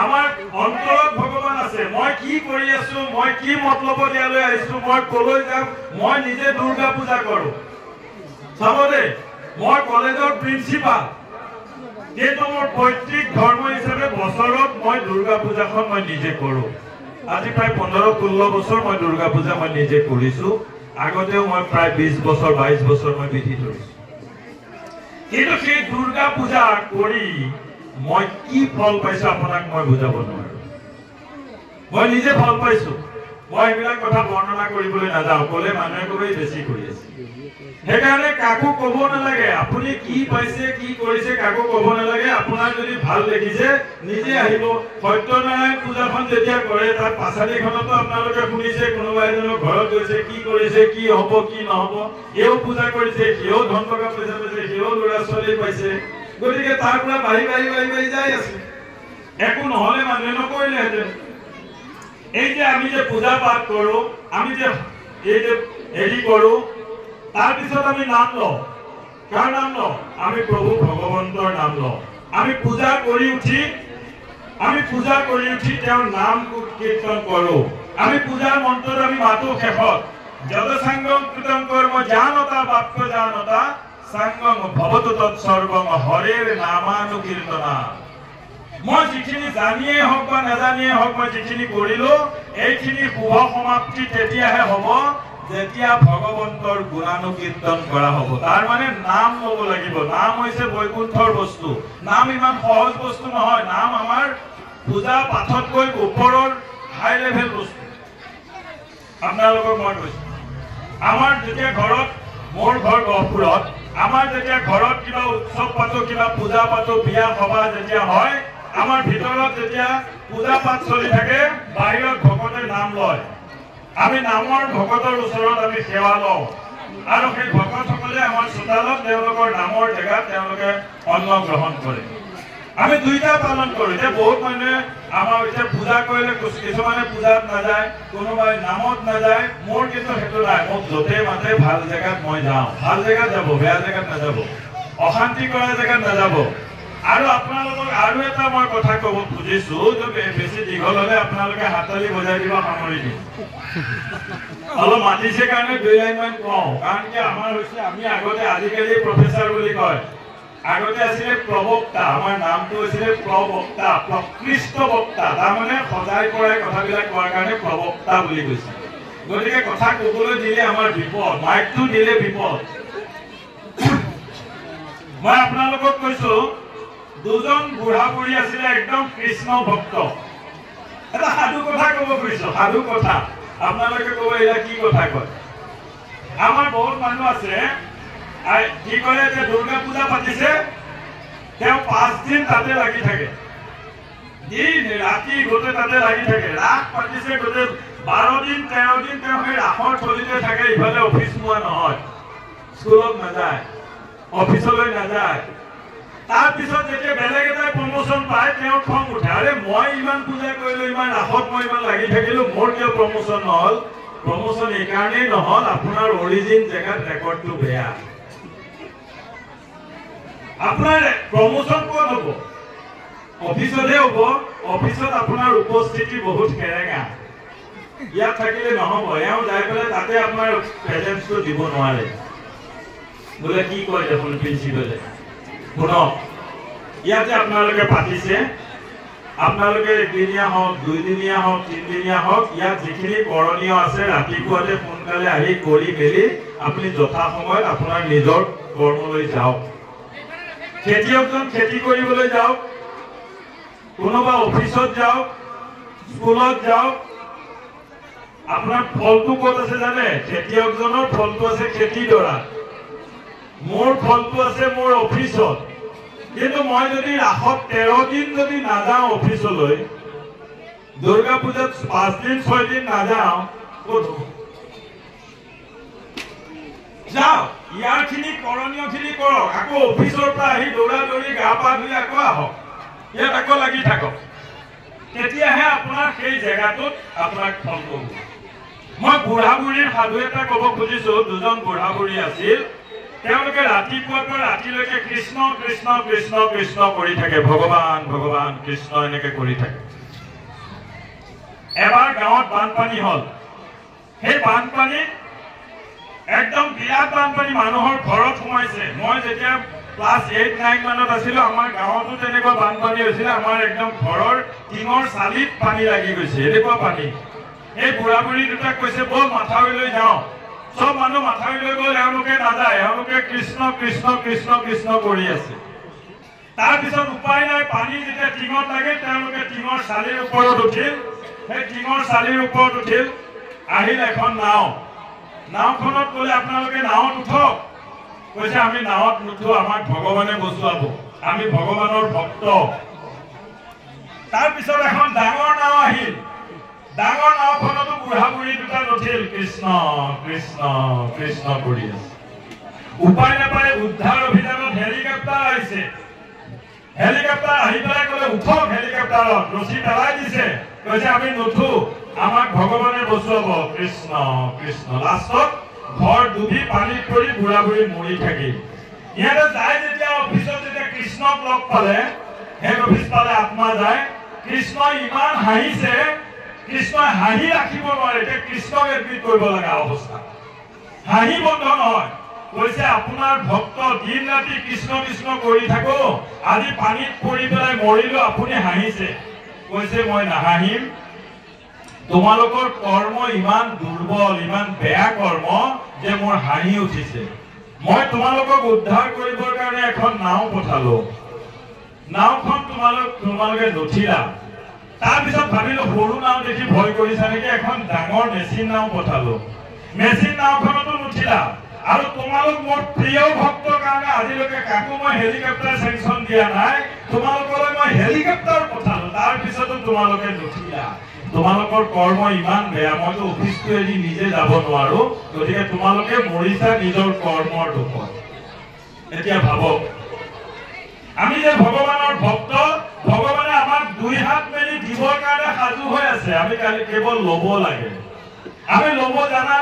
S2: আমাৰ অন্তৰত ভগৱান আছে। মই কি কৰি আছো, মই কি মতলবত ইয়ালৈ আহিছো, মই কলৈ যাম, মই নিজে দুৰ্গা পূজা কৰো। চাব দেই, মই কলেজৰ প্ৰিন্সিপাল, কিন্তু মোৰ পৈতৃক ধৰ্ম হিচাপে বছৰত মই দুৰ্গা পূজাখন মই নিজে কৰো। আজি প্ৰায় ১৫-১৬ বছৰ মই দুৰ্গা পূজা মই নিজে কৰিছো। আগতেও মই প্ৰায় ২০ বছৰ ২২ বছৰ মই বিধি ধৰিছো। কিন্তু সেই দুৰ্গা পূজা কৰি মই কি ফল পাইছো আপোনাক মই বুজাব নোৱাৰো। মই নিজে ফল পাইছো। মই এইবিলাক কথা বৰ্ণনা কৰিবলৈ নাযাওঁ, ক'লে মানুহে ক'ব বেছি কৰি আছে। সেইকাৰণে কাকো ক'ব নালাগে আপুনি কি পাইছে, কি কৰিছে, কাকো ক'ব নালাগে। আপোনাৰ যদি ভাল লাগিছে নিজে আহিব। সত্যনাৰায়ণ পূজাখন যেতিয়া কৰে, তাত পাছালিখনতো আপোনালোকে শুনিছে, কোনোবা এজনৰ ঘৰত গৈছে, কি কৰিছে, কি হ'ব কি নহ'ব, এও পূজা কৰিছে, সিও ধন টকা পইচা পাইছে, সিও ল'ৰা ছোৱালী পাইছে। গতিকে তাৰ পৰা বাঢ়ি বাঢ়ি বাঢ়ি বাঢ়ি যাই আছে। একো নহ'লে মানুহে নকৰিলেহেঁতেন। এই যে আমি যে পূজা পাঠ কৰো, আমি যে এই যে হেৰি কৰো, তাৰপিছত আমি নাম লওঁ। কাৰ নাম লওঁ? আমি প্ৰভু ভগৱন্তৰ নাম লওঁ। আমি পূজা কৰি উঠি তেওঁৰ নাম কীৰ্তন কৰো। আমি পূজাৰ মন্ত্ৰত আমি মাতো শেষত, যদসাংগম কৃতং কৰ্ম জানতা বাক্য জানতা সাংগম ভৱতু তৎসৰ্বং হৰেৰ নামানুকীৰ্তনা। মই যিখিনি জানিয়ে হওক বা নাজানিয়ে হওক, মই যিখিনি কৰিলো, এইখিনি শুভ সমাপ্তি তেতিয়াহে হ'ব যেতিয়া ভগৱন্তৰ গুণানুকীৰ্তন কৰা হ'ব। তাৰ মানে নাম ল'ব লাগিব। নাম হৈছে বৈকুণ্ঠৰ বস্তু। নাম ইমান সহজ বস্তু নহয়। নাম আমাৰ পূজা পাঠতকৈ ওপৰৰ হাই লেভেল বস্তু। আপোনালোকক মই কৈছো, আমাৰ যেতিয়া ঘৰত, মোৰ ঘৰ গহপুৰত, আমাৰ যেতিয়া ঘৰত কিবা উৎসৱ পাতো, কিবা পূজা পাতো, বিয়া সভা যেতিয়া হয়, আমাৰ ভিতৰত যেতিয়া পূজা পাঠ চলি থাকে, বাহিৰত ভকতে নাম লয়। আমি নামৰ ভকতৰ ওচৰত আমি সেৱা লওঁ, আৰু সেই ভকতসকলে আমাৰ চোতালত তেওঁলোকৰ নামৰ জেগাত তেওঁলোকে অন্ন গ্ৰহণ কৰে। আমি দুইটা পালন কৰো। এতিয়া বহুত মানুহে আমাৰ এতিয়া পূজা কৰিলে কিছুমানে পূজাত নাযায়, কোনোবাই নামত নাযায়। মোৰ কিন্তু সেইটো নাই। মোক য'তে মাতে ভাল জেগাত মই যাওঁ। ভাল জেগাত যাব, বেয়া জেগাত নাযাব, অশান্তি কৰা জেগাত নাযাব। আৰু আপোনালোকক আৰু এটা মই কথা ক'ব খুজিছো যে বেছি দীঘল হ'লে আপোনালোকে হাততালি বজাই দিব সামৰি দিম অলপ মাতিছে কাৰণে 2 লাইনমান কওঁ কাৰণ কি আমাৰ হৈছে আমি আগতে আজিকালি প্ৰফেচাৰ বুলি কয় আগতে আছিলে প্ৰবক্তা আমাৰ নামটো হৈছিলে প্ৰবক্তা প্ৰকৃষ্ট বক্তা তাৰমানে সজাই পৰাই কথাবিলাক কোৱাৰ কাৰণে প্ৰবক্তা বুলি কৈছে গতিকে কথা ক'বলৈ দিলে আমাৰ বিপদ মাইকটো দিলে বিপদ মই আপোনালোকক কৈছো দুজন বুঢ়া বুঢ়ী আছিলে একদম কৃষ্ণ ভক্ত এটা সাধু কথা ক'ব খুজিছো সাধু কথা আপোনালোকে ক'ব এয়া কি কথা কয় আমাৰ বহুত মানুহ আছে কি কৰে যে দুৰ্গা পূজা পাতিছে তেওঁ 5 দিন তাতে লাগি থাকে দিন ৰাতি গোটে তাতে লাগি থাকে ৰাত পাতিছে গোটে 12 দিন 13 দিন তেওঁ সেই ৰাসৰ চলিতে থাকে ইফালে অফিচ মোৱা নহয় স্কুলত নাযায় অফিচলৈ নাযায় তাৰ পিছত যেতিয়া বেলেগ এটা প্ৰমোশন পায় তেওঁ খং উঠে আৰে মই ইমান পূজা কৰিলো ইমান ৰাসত মই ইমান লাগি থাকিলো মোৰ কিয় প্ৰমোশন নহল প্ৰমোশন এই কাৰণেই নহল আপোনাৰ অৰিজিন জেগাত ৰেকৰ্ডটো বেয়া আপোনাৰ প্ৰমোশন ক'ত হ'ব অফিচতে হ'ব অফিচত আপোনাৰ উপস্থিতি বহুত কেৰেঙা ইয়াত থাকিলে নহ'ব এওঁ যাই পেলাই তাতে আপোনাৰ প্ৰেজেন্সটো দিব নোৱাৰে বোলে কি কয় দেখোন প্ৰিন্সিপালে শুনক ইয়াতে আপোনালোকে পাতিছে আপোনালোকে একদিনীয়া হওক 2 দিনীয়া হওক 3 দিনীয়া হওক ইয়াত যিখিনি কৰণীয় আছে ৰাতিপুৱাতে সোনকালে আহি কৰি মেলি আপুনি যথা সময়ত আপোনাৰ নিজৰ কৰ্মলৈ যাওক খেতিয়কজন খেতি কৰিবলৈ যাওক কোনোবা অফিচত যাওক স্কুলত যাওক আপোনাৰ ফলটো ক'ত আছে জানে খেতিয়কজনৰ ফলটো আছে খেতিডৰাত মোৰ ফলটো আছে মোৰ অফিচত কিন্তু মই যদি ৰাসত 13 দিন যদি নাযাওঁ অফিচলৈ দুৰ্গা পূজাত 5 দিন 6 দিন নাযাওঁ ক'ত যাও ইয়াৰখিনি কৰণীয়খিনি কৰক আকৌ অফিচৰ পৰা আহি দৌৰা দৌৰি গা পা ধুই আকৌ আহক ইয়াত আকৌ লাগি থাকক তেতিয়াহে আপোনাৰ সেই জেগাটোত আপোনাক ফল পাব মই বুঢ়া বুঢ়ীৰ সাধু এটা ক'ব খুজিছো দুজন বুঢ়া বুঢ়ী আছিল তেওঁলোকে ৰাতিপুৱাৰ পৰা ৰাতিলৈকে কৃষ্ণ কৃষ্ণ কৃষ্ণ কৃষ্ণ কৰি থাকে ভগৱান ভগৱান কৃষ্ণ এনেকে কৰি থাকে এবাৰ গাঁৱত বানপানী হ'ল সেই বানপানী একদম বিৰাট বানপানী মানুহৰ ঘৰত সোমাইছে মই যেতিয়া ক্লাছ 8-9 মানত আছিলো আমাৰ গাঁৱতো তেনেকুৱা বানপানী হৈছিলে আমাৰ একদম ঘৰৰ টিঙৰ চালিত পানী লাগি গৈছে এনেকুৱা পানী এই বুঢ়া বুঢ়ী দুটাক কৈছে বল মাথাউৰিলৈ যাওঁ সব মানুহ মাথাউৰিলৈ গ'ল এওঁলোকে নাযায় এওঁলোকে কৃষ্ণ কৃষ্ণ কৃষ্ণ কৃষ্ণ কৰি আছে তাৰপিছত উপায় নাই পানী যেতিয়া টিঙত লাগে তেওঁলোকে টিঙৰ চালিৰ ওপৰত উঠিল সেই টিঙৰ চালিৰ ওপৰত উঠিল আহিল এখন নাও নাওখনত ক'লে আপোনালোকে নাৱত উঠক কৈছে আমি নাৱত নুঠো আমাক ভগৱানে বচুৱাব আমি ভগৱানৰ ভক্ত তাৰপিছত এখন ডাঙৰ নাও আহিল ডাঙৰ নাওখনতো বুঢ়া বুঢ়ী দুটা উঠিল কৃষ্ণ কৃষ্ণ কৃষ্ণ কৰি আছে উপায় নাপায় উদ্ধাৰ অভিযানত হেলিকপ্টাৰ আহিছে হেলিকপ্টাৰ আহি পেলাই ক'লে উঠক হেলিকপ্টাৰত ৰছী পেলাই দিছে কৈছে আমি নুঠো আমাক ভগৱানে বচুৱাব কৃষ্ণ কৃষ্ণ লাষ্টত ঘৰ ডুবি পানীত পৰি বুঢ়া বুঢ়ী মৰি থাকিল ইহঁতে যায় যেতিয়া অফিচত যেতিয়া কৃষ্ণক লগ পালে সেই অফিচ পালে আত্মা যায় কৃষ্ণ ইমান হাঁহিছে কৃষ্ণই হাঁহি ৰাখিব নোৱাৰে এতিয়া কৃষ্ণক এডমিট কৰিব লগা অৱস্থা হাঁহি বন্ধ নহয় কৈছে আপোনাৰ ভক্ত দিন ৰাতি কৃষ্ণ কৃষ্ণ কৰি থাকো আজি পানীত পৰি পেলাই মৰিলো আপুনি হাঁহিছে কৈছে মই নাহাঁহিম তোমালোকৰ কৰ্ম ইমান দুৰ্বল ইমান বেয়া কৰ্ম যে মোৰ হাঁহি উঠিছে মই তোমালোকক উদ্ধাৰ কৰিবৰ কাৰণে এখন নাও পঠালো নাওখন তোমালোকে নুঠিলা তাৰপিছত ভাবিলো সৰু নাও দেখি ভয় কৰিছা নেকি এখন ডাঙৰ মেচিন নাও পঠালো মেচিন নাওখনতো নুঠিলা আৰু তোমালোক মোৰ প্ৰিয় ভক্তৰ কাৰণে আজিলৈকে কাকো মই হেলিকপ্টাৰ চেংচন দিয়া নাই তোমালোকলৈ মই হেলিকপ্টাৰ পঠালো তাৰপিছতো তোমালোকে নুঠিলা তোমালোকৰ কৰ্ম ইমান বেয়া মইতো অফিচটো এৰি নিজে যাব নোৱাৰো গতিকে তোমালোকে মৰিছা নিজৰ কৰ্মৰ দুখত এতিয়া ভাবক আমি যে ভগৱানৰ ভক্ত ভগৱানে আমাক 2 হাত মেলি দিবৰ কাৰণে সাজু হৈ আছে আমি কালি কেৱল ল'ব লাগে আমি ল'ব জানা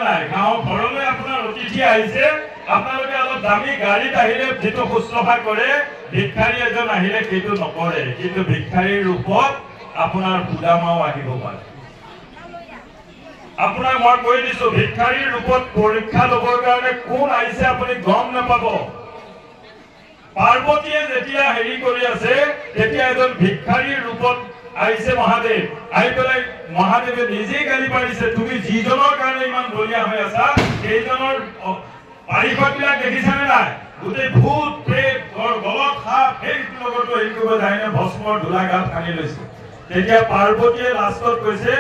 S2: নাই গাঁও ঘৰলৈ আপোনাৰ অতিথি আহিছে আপোনালোকে অলপ দামী গাড়ীত আহিলে যেটো শুশ্ৰূষা কৰে ভিক্ষাৰী এজন আহিলে সেইটো নকৰে কিন্তু ভিক্ষাৰীৰ ৰূপত আপোনাৰ সুদামাও আহিব পাৰে আপোনাক মই কৈ দিছো ভিক্ষাৰীৰ ৰূপত পৰীক্ষা লবৰ কাৰণে কোন আহিছে আপুনি গম নাপাব পাৰ্বতীয়ে যেতিয়া হেৰি কৰি আছে তেতিয়া এজন ভিক্ষাৰীৰ ৰূপত আহিছে মহাদেৱ আহি পেলাই মহাদেৱে নিজেই গালি পাৰিছে তুমি যিজনৰ কাৰণে ইমান বলিয়া হৈ আছা সেইজনৰ পাৰিষদবিলাক দেখিছানে নাই গোটেই ভূত প্ৰেত গলত সাপ সেইটো লগতো হেৰি কৰিব যায়নে ভস্মৰ ধূলা গাত সানি লৈছে তেতিয়া পাৰ্বতীয়ে লাষ্টত কৈছে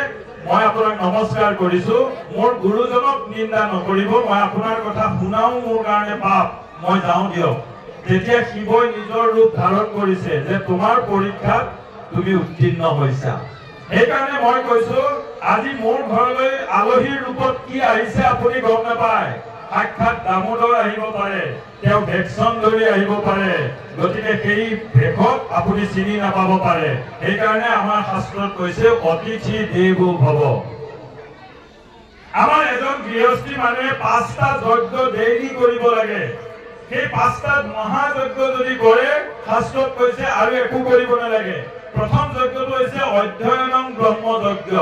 S2: মই আপোনাক নমস্কাৰ কৰিছো মোৰ গুৰুজনক নিন্দা নকৰিব মই আপোনাৰ কথা শুনাও মোৰ কাৰণে পাপ মই যাওঁ দিয়ক তেতিয়া শিৱই নিজৰ ৰূপ ধাৰণ কৰিছে যে তোমাৰ পৰীক্ষাত তুমি উত্তীৰ্ণ হৈছা সেইকাৰণে মই কৈছো আজি মোৰ ঘৰলৈ আলহীৰ ৰূপত কি আহিছে আপুনি গম নাপায় সাক্ষাৎ দামোদৰ আহিব পাৰে তেওঁ ভেকচন ধৰি আহিব পাৰে গতিকে সেই ভেকত আপুনি চিনি নাপাব পাৰে সেইকাৰণে আমাৰ শাস্ত্ৰত কৈছে অতিথি দেৱো ভৱ আমাৰ এজন গৃহস্থী মানুহে 5টা যজ্ঞ ডেইলি কৰিব লাগে সেই 5টা মহাযজ্ঞ যদি কৰে শাস্ত্ৰত কৈছে আৰু একো কৰিব নালাগে প্ৰথম যজ্ঞটো হৈছে অধ্যয়নং ব্ৰহ্মযজ্ঞ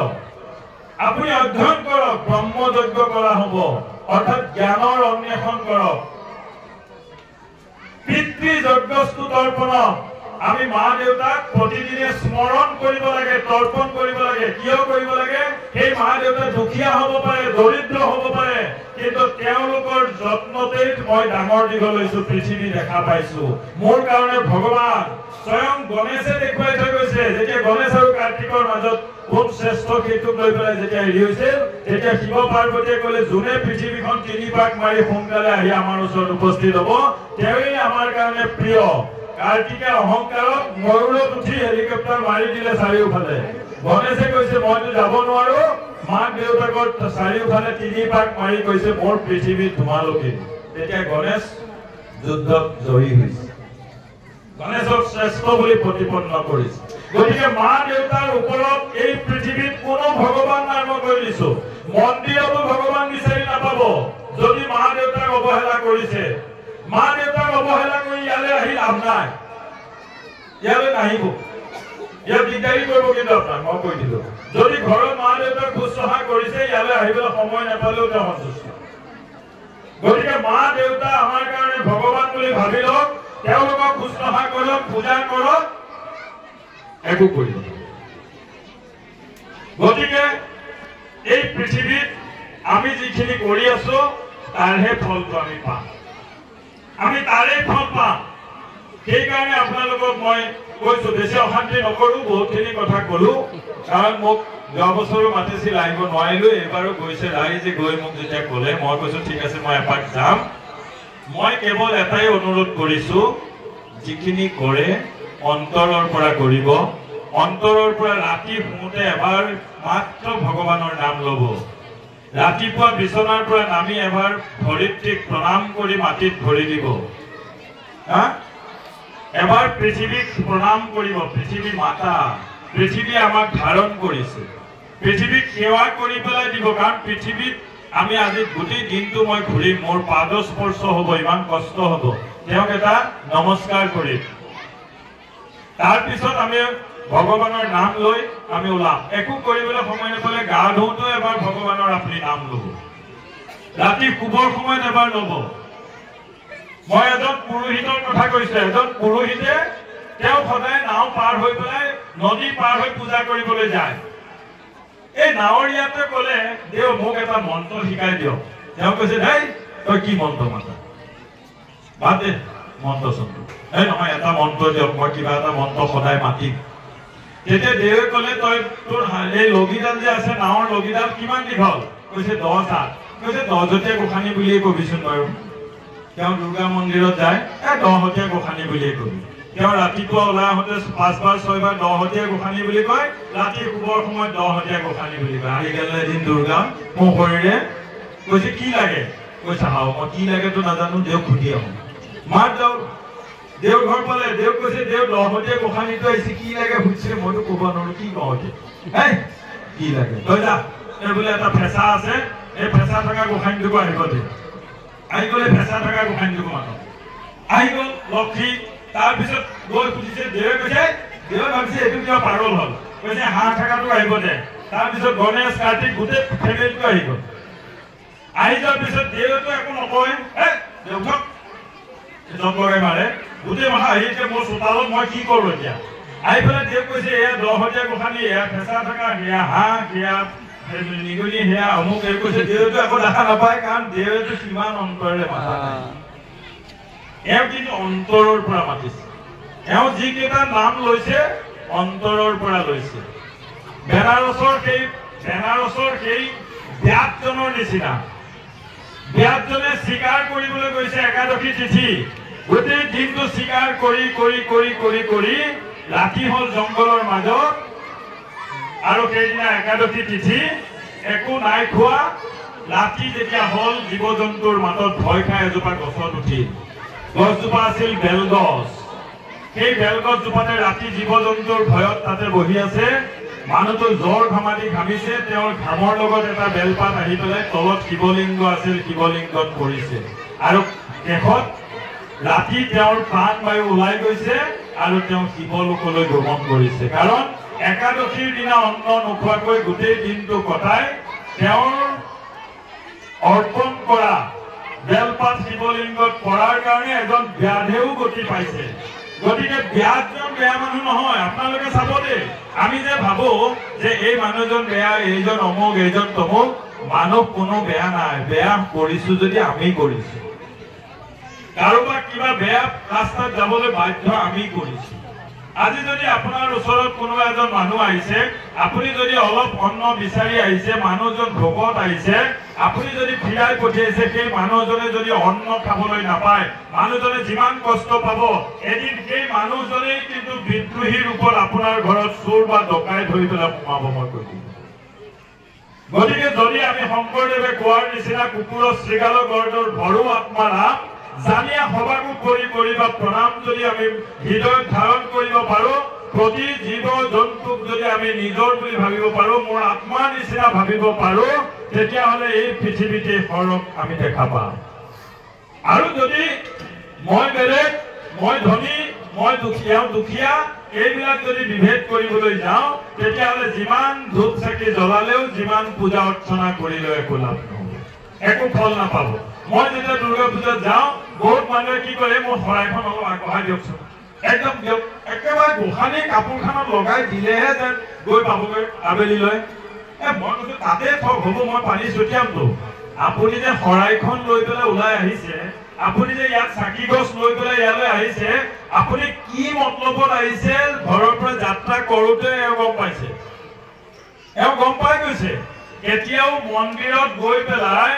S2: আপুনি অধ্যয়ন কৰক ব্ৰহ্মযজ্ঞ কৰা হ'ব অৰ্থাৎ জ্ঞানৰ অন্বেষণ কৰক পিতৃ যজ্ঞস্তু তৰ্পণ আমি মা দেউতাক প্ৰতিদিনে স্মৰণ কৰিব লাগে তৰ্পণ কৰিব লাগে কিয় কৰিব লাগে সেই মা দেউতা দুখীয়া হ'ব পাৰে দৰিদ্ৰ হ'ব পাৰে কিন্তু তেওঁলোকৰ যত্নতেই মই ডাঙৰ দীঘল হৈছো পৃথিৱী দেখা পাইছো মোৰ কাৰণে ভগৱান স্বয়ং গণেশে দেখুৱাই থৈ গৈছে যেতিয়া গণেশ আৰু কাৰ্তিকৰ মাজত কোন শ্ৰেষ্ঠ সেইটোক লৈ পেলাই যেতিয়া হেৰি হৈছিল তেতিয়া শিৱ পাৰ্বতীয়ে ক'লে যোনে পৃথিৱীখন 3 পাক মাৰি সোনকালে আহি আমাৰ ওচৰত উপস্থিত হ'ব তেওঁই আমাৰ কাৰণে প্ৰিয় কাৰ্তিকে অহংকাৰত ময়ূৰত উঠি হেলিকপ্টাৰ মাৰি দিলে চাৰিওফালে গণেশে কৈছে মইতো যাব নোৱাৰো মাক দেউতাকৰ চাৰিওফালে 3 পাক মাৰি কৈছে মোৰ পৃথিৱী তোমালোকে তেতিয়া গণেশ যুদ্ধত জয়ী হৈছে গণেশক শ্ৰেষ্ঠ বুলি প্ৰতিপন্ন কৰিছে গতিকে মা দেউতাৰ ওপৰত এই পৃথিৱীত কোনো ভগৱান নাই মই কৈ দিছো মন্দিৰতো ভগৱান বিচাৰি নাপাব যদি মা দেউতাক অৱহেলা কৰিছে মা দেউতাক অৱহেলা কৰি ইয়ালৈ আহি লাভ নাই ইয়ালৈ নাহিব ইয়াত দিগদাৰী কৰিব কিন্তু আপোনাক মই কৈ দিলো যদি ঘৰত মা দেউতাক শুশ্ৰূষা কৰিছে ইয়ালৈ আহিবলৈ সময় নাপালেও তেওঁ সন্তুষ্ট গতিকে মা দেউতা আমাৰ কাৰণে ভগৱান বুলি ভাবি লওক তেওঁলোকক শুশ্ৰূষা কৰক পূজা কৰক একো কৰিব গতিকে এই পৃথিৱীত আমি যিখিনি কৰি আছো তাৰহে ফলটো আমি পাম আমি তাৰে ফল পাম সেইকাৰণে আপোনালোকক মই কৈছো বেছি অশান্তি নকৰো বহুতখিনি কথা কলো কাৰণ মোক যোৱা বছৰো মাতিছিল আহিব নোৱাৰিলো এইবাৰো গৈছে ৰাইজে গৈ মোক যেতিয়া ক'লে মই কৈছো ঠিক আছে মই এপাক যাম মই কেৱল এটাই অনুৰোধ কৰিছো যিখিনি কৰে অন্তৰৰ পৰা কৰিব অন্তৰৰ পৰা ৰাতি শুতে এবাৰ মাত্ৰ ভগৱানৰ নাম ল'ব ৰাতিপুৱা বিছনাৰ পৰা নামি এবাৰ ধৰিত্ৰীক প্ৰণাম কৰি মাটিত ভৰি দিব এবাৰ পৃথিৱীক প্ৰণাম কৰিব পৃথিৱী মাতা পৃথিৱী আমাক ধাৰণ কৰিছে পৃথিৱীক সেৱা কৰি পেলাই দিব কাৰণ পৃথিৱীত আমি আজি গোটেই দিনটো মই ঘূৰিম মোৰ পাদস্পৰ্শ হ'ব ইমান কষ্ট হ'ব তেওঁক এটা নমস্কাৰ কৰিম তাৰপিছত আমি ভগৱানৰ নাম লৈ আমি ওলাম একো কৰিবলৈ সময় নাপালে গা ধুওঁতে এবাৰ ভগৱানৰ আপুনি নাম ল'ব ৰাতি শুবৰ সময়ত এবাৰ ল'ব মই এজন পুৰোহিতৰ কথা কৈছো এজন পুৰোহিতে তেওঁ সদায় নাও পাৰ হৈ পেলাই নদী পাৰ হৈ পূজা কৰিবলৈ যায় এই নাৱৰীয়াতে ক'লে দেও মোক এটা মন্ত্ৰ শিকাই দিয়ক তেওঁ কৈছে হেই তই কি মন্ত্ৰ মাতা বাদ দে মন্ত্ৰ চন্ত্ৰ এই নহয় এটা মন্ত্ৰ দিয়ক মই কিবা এটা মন্ত্ৰ সদায় মাতিম তেতিয়া দেৱে ক'লে তই তোৰ এই লগিডাল যে আছে নাৱৰ লগিডাল কিমান দীঘল কৈছে 10 হাত কৈছে 10 হতীয়া গোসানী বুলিয়ে কবিচোন বাৰু তেওঁ দুৰ্গা মন্দিৰত যায় 10 হতীয়া গোসানী বুলিয়ে কবি তেওঁ ৰাতিপুৱা ওলাই আহোঁতে 5 বাৰ 6 বাৰ 10 হতীয়া গোসানী বুলি কয় ৰাতি শুবৰ সময়ত 10 হতীয়া গোসানী বুলি কয় আহি গেলে এদিন দুৰ্গা মোৰ শৰীৰে কৈছে কি লাগে কৈছে হাও মই কি লাগেতো নাজানো দেওক সুধি আহোঁ মাৰ যাওঁ দেউৰ ঘৰ পালে দেউক কৈছে দেউ 10 হতীয়া গোসানীটো আহিছে কি লাগে সুধিছে মইতো ক'ব নোৱাৰো কি কওঁ হেই কি লাগে তই যা এই বোলে এটা ফেঁচা আছে এই ফেঁচা থকা গোসানীটোকো আহিব দে আহি গ'লে ফেঁচা থকা গোসাঁনীটোক মানুহ আহি গ'ল লক্ষী তাৰপিছত গৈ সুধিছে দেৱে কৈছে দেৱে ভাবিছে এইটো কিবা পাগল হ'ল কৈছে হাঁহ থকাটো আহিব দে তাৰপিছত গণেশ কাৰ্তিক গোটেই ফেমিলিটো আহি গ'ল আহি যোৱাৰ পিছত দেৱেতো একো নকয় দেউঠক জপ লগাই মাৰে গোটেই মাথা আহিছে মোৰ চোতালত মই কি কৰোঁ এতিয়া আহি পেলাই দেৱ কৈছে এয়া 10 গোসাঁনী এয়া ফেঁচা থকা সেয়া হাঁহ সেয়া নিগনি সেয়া অমুক এই কৈছে দেৱেতো একো দেখা নাপায় কাৰণ দেৱেতো কিমান অন্তৰেৰে মাথা নাই এওঁ কিন্তু অন্তৰৰ পৰা মাতিছে এওঁ যিকেইটা নাম লৈছে অন্তৰৰ পৰা লৈছে বেনাৰসৰ সেই ব্যাসজনৰ নিচিনা ব্যাসজনে স্বীকাৰ কৰিবলৈ গৈছে একাদশী তিথি গোটেই দিনটো স্বীকাৰ কৰি কৰি কৰি কৰি কৰি ৰাতি হ'ল জংঘলৰ মাজত আৰু সেইদিনা একাদশী তিথি একো নাই খোৱা ৰাতি যেতিয়া হ'ল জীৱ জন্তুৰ মাজত ভয় খাই এজোপা গছত উঠিল গছজোপা আছিল বেলগছ সেই বেলগছজোপাতে ৰাতি জীৱ জন্তুৰ ভয়ত তাতে বহি আছে মানুহটো জ্বৰ ঘামাদি ঘামিছে তেওঁৰ ঘামৰ লগত এটা বেলপাত আহি পেলাই তলত শিৱলিংগ আছিল শিৱলিংগত পৰিছে আৰু শেষত ৰাতি তেওঁৰ প্ৰাণ বায়ু ওলাই গৈছে আৰু তেওঁ শিৱলোকলৈ ভ্ৰমণ কৰিছে কাৰণ একাদশীৰ দিনা অন্ন নোখোৱাকৈ গোটেই দিনটো কটাই তেওঁৰ অৰ্পণ কৰা বেলপাত শিৱলিংগত পৰাৰ কাৰণে এজন ব্যাধেও গতি পাইছে গতিকে ব্যাসজন বেয়া মানুহ নহয় আপোনালোকে চাব দেই আমি যে ভাবো যে এই মানুহজন বেয়া এইজন অমুক এইজন তমুক মানুহ কোনো বেয়া নাই বেয়া কৰিছো যদি আমি কৰিছো কাৰোবাক কিবা বেয়া ৰাস্তাত যাবলৈ বাধ্য আমি কৰিছো আজি যদি আপোনাৰ ওচৰত কোনোবা এজন মানুহ আহিছে আপুনি যদি অলপ অন্ন বিচাৰি আহিছে মানুহজন ভোকত আহিছে আপুনি যদি ফিৰাই পঠিয়াইছে সেই মানুহজনে যদি অন্ন খাবলৈ নাপায় মানুহজনে যিমান কষ্ট পাব এদিন সেই মানুহজনেই কিন্তু বিদ্ৰোহী ৰূপত আপোনাৰ ঘৰত চোৰ বা ডকাই ধৰি পেলাই সোমাব মই কৈ দিম গতিকে যদি আমি শংকৰদেৱে কোৱাৰ নিচিনা কুকুৰৰ শৃগাল গৰ্দৰ ভৰো আত্মাৰা জানিয়া সবাকো কৰি কৰি বা প্ৰণাম যদি আমি হৃদয়ত ধাৰণ কৰিব পাৰো প্ৰতি জীৱ জন্তুক যদি আমি নিজৰ বুলি ভাবিব পাৰো মোৰ আত্মাৰ নিচিনা ভাবিব পাৰো তেতিয়াহ'লে এই পৃথিৱীতে সৰক আমি দেখা পাম আৰু যদি মই বেলেগ মই ধনী মই দুখীয়া এইবিলাক যদি বিভেদ কৰিবলৈ যাওঁ তেতিয়াহ'লে যিমান ধূপ চাকি জ্বলালেও যিমান পূজা অৰ্চনা কৰিলেও একো লাভ নহ'ব একো ফল নাপাব মই যেতিয়া দুৰ্গা পূজাত যাওঁ বহুত মানুহে কি কৰে মোৰ শৰাইখন অলপ আগবঢ়াই দিয়কচোন একদম দিয়ক একেবাৰে গোসাঁনী কাপোৰখনত লগাই দিলেহে যেন গৈ পাবগৈ আবেলিলৈ মই কৈছো তাতে থক হ'ব মই পানী ছটিয়ামতো আপুনি যে শৰাইখন লৈ পেলাই ওলাই আহিছে আপুনি যে ইয়াত চাকি গছ লৈ পেলাই ইয়ালৈ আহিছে আপুনি কি মতলবত আহিছে ঘৰৰ পৰা যাত্ৰা কৰোঁতে এওঁ গম পাইছে এওঁ গম পাই গৈছে কেতিয়াও মন্দিৰত গৈ পেলাই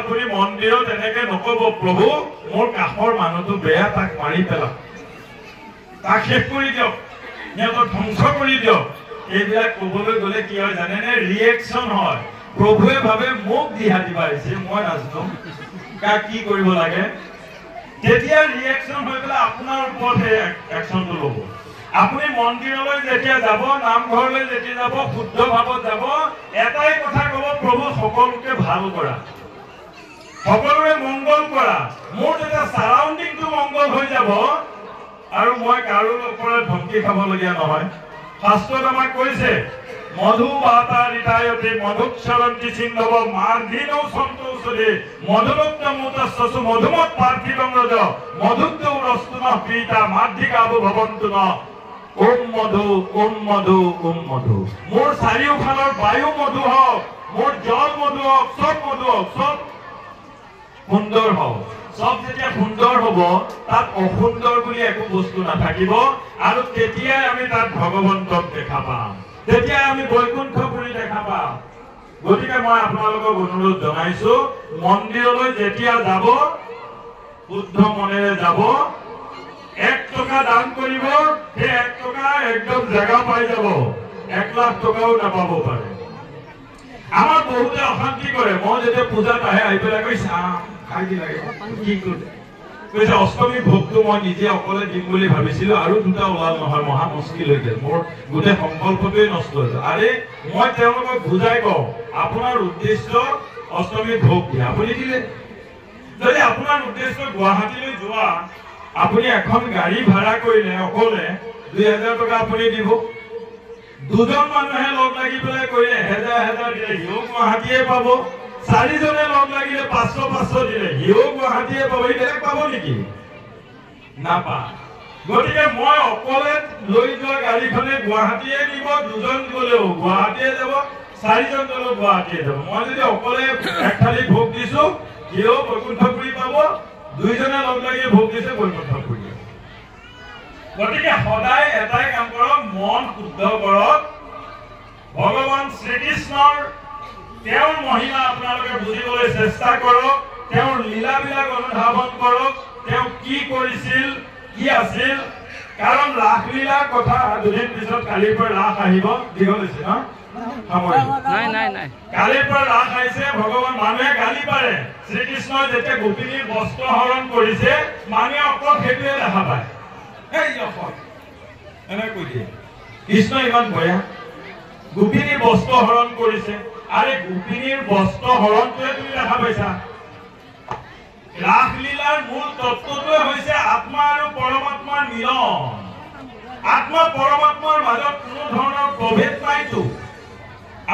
S2: আপুনি মন্দিৰত এনেকে নকব প্ৰভু মোৰ কাষৰ মানুহটো বেয়া তাক মাৰি পেলাওক তাক শেষ কৰি দিয়ক সিহঁতক ধ্বংস কৰি দিয়ক এইবিলাক কবলৈ গ'লে কি হয় জানেনে ৰিয়েকশ্যন হয় প্ৰভুৱে ভাবে মোক দিহা দিবা আহিছে মই নাজানো কাক কি কৰিব লাগে তেতিয়া ৰিয়েকশ্যন হৈ পেলাই আপোনাৰ ওপৰত একশ্যনটো ল'ব আপুনি মন্দিৰলৈ যেতিয়া যাব নামঘৰলৈ যেতিয়া যাব শুদ্ধ ভাৱত যাব এটাই কথা ক'ব প্ৰভু সকলোকে ভাল কৰা সকলোৰে মংগল কৰা মোৰ যেতিয়া সাৰাউণ্ডিংটো মংগল হৈ যাব আৰু মই কাৰো ওপৰত ধমকি খাবলগীয়া নহয় শাস্ত্ৰত আমাক কৈছে মধু বাতা ৰিতায়তে মধুক্ষৰন্তি সিন্ধৱ মাৰ্ধিনৌ সন্তৌষধে মধুৰক্তমুতস্সু মধুমত পাৰ্থিবং ৰজ মধুক্তৌ ৰস্তুনঃ পীতা মাৰ্ধিকাবু ভৱন্তু ন ওম মধু ওম মধু ওম মধু মোৰ চাৰিওফালৰ বায়ু মধু হওক মোৰ জল মধু হওক চব মধু হওক চব সুন্দৰ হওক সব যেতিয়া সুন্দৰ হ'ব তাত অসুন্দৰ বুলি একো বস্তু নাথাকিব আৰু তেতিয়াই আমি তাত ভগৱন্তক দেখা পাম তেতিয়া আমি বৈকুণ্ঠপুৰী দেখা পাম গতিকে মই আপোনালোকক অনুৰোধ জনাইছো মন্দিৰলৈ যেতিয়া যাব শুদ্ধ মনেৰে যাব 1 টকা দান কৰিব সেই 1 টকা একদম জায়গা পাই যাব 1 লাখ টকাও নাপাব পাৰে আমাৰ বহুতে অশান্তি কৰে মই যেতিয়া পূজাত আহি পেলাই কৈছা খাই দি লাগে কি কৈছে অষ্টমী ভোগটো মই নিজে অকলে দিম বুলি ভাবিছিলো আৰু দুটা ওলাল নহয় মহা মুস্কিল হৈ গ'ল মোৰ গোটেই সংকল্পটোৱে নষ্ট হৈছে আৰে মই তেওঁলোকক বুজাই কওঁ আপোনাৰ উদ্দেশ্য অষ্টমী ভোগ দিয়া আপুনি দিলে যদি আপোনাৰ উদ্দেশ্য গুৱাহাটীলৈ যোৱা, আপুনি এখন গাড়ী ভাড়া কৰিলে অকলে 2000 টকা আপুনি দিব। দুজন মানুহে লগ লাগি পেলাই কৰিলে 1000 দিলে সিও গুৱাহাটীয়ে পাব। 4 জনে লগ লাগিলে 500 দিলে সিও গুৱাহাটীয়ে পাব। বেলেগ পাব নেকি? নাপায়। গতিকে মই অকলে লৈ যোৱা গাড়ীখনে গুৱাহাটীয়ে নিব, দুজন গলেও গুৱাহাটীয়ে যাব, 4 জন গলেও গুৱাহাটীয়ে যাব। মই যদি অকলে এক থালি ভোগ দিছো সিও বৈকুণ্ঠপুৰী পাব, 2 জনে লগ লাগি ভোগ দিছে বৈকুণ্ঠপুৰী। গতিকে সদায় এটাই কাম কৰক, মন শুদ্ধ কৰক। ভগৱান শ্ৰীকৃষ্ণৰ তেওঁৰ মহিমা আপোনালোকে বুজিবলৈ চেষ্টা কৰক, তেওঁৰ লীলাবিলাক অনুধাৱন কৰক, তেওঁ কি কৰিছিল, কি আছিল। কাৰণ ৰাসলীলাৰ কথা দুদিন পিছত কালিৰ পৰা ৰাস আহিব, দীঘল হৈছে ন? কালিৰ পৰা ৰাস আহিছে। ভগৱান মানুহে গালি পাৰে, শ্ৰীকৃষ্ণই যেতিয়া গোপিনীৰ বস্ত্ৰ হৰণ কৰিছে মানুহে অকল সেইটোৱে দেখা পায়। কৃষ্ণ ইমান ভয়া, গোপিনীৰ বস্ত্ৰ হৰণ কৰিছে। আৰে গোপিনীৰ বস্ত্ৰ হৰণটোৱে তুমি দেখা পাইছা? ৰাসলীলাৰ মূল তত্ত্বটোৱে হৈছে আত্মা আৰু পৰমাত্মাৰ মিলন। আত্মা পৰমাত্মাৰ মাজত কোনো ধৰণৰ প্ৰভেদ নাইতো।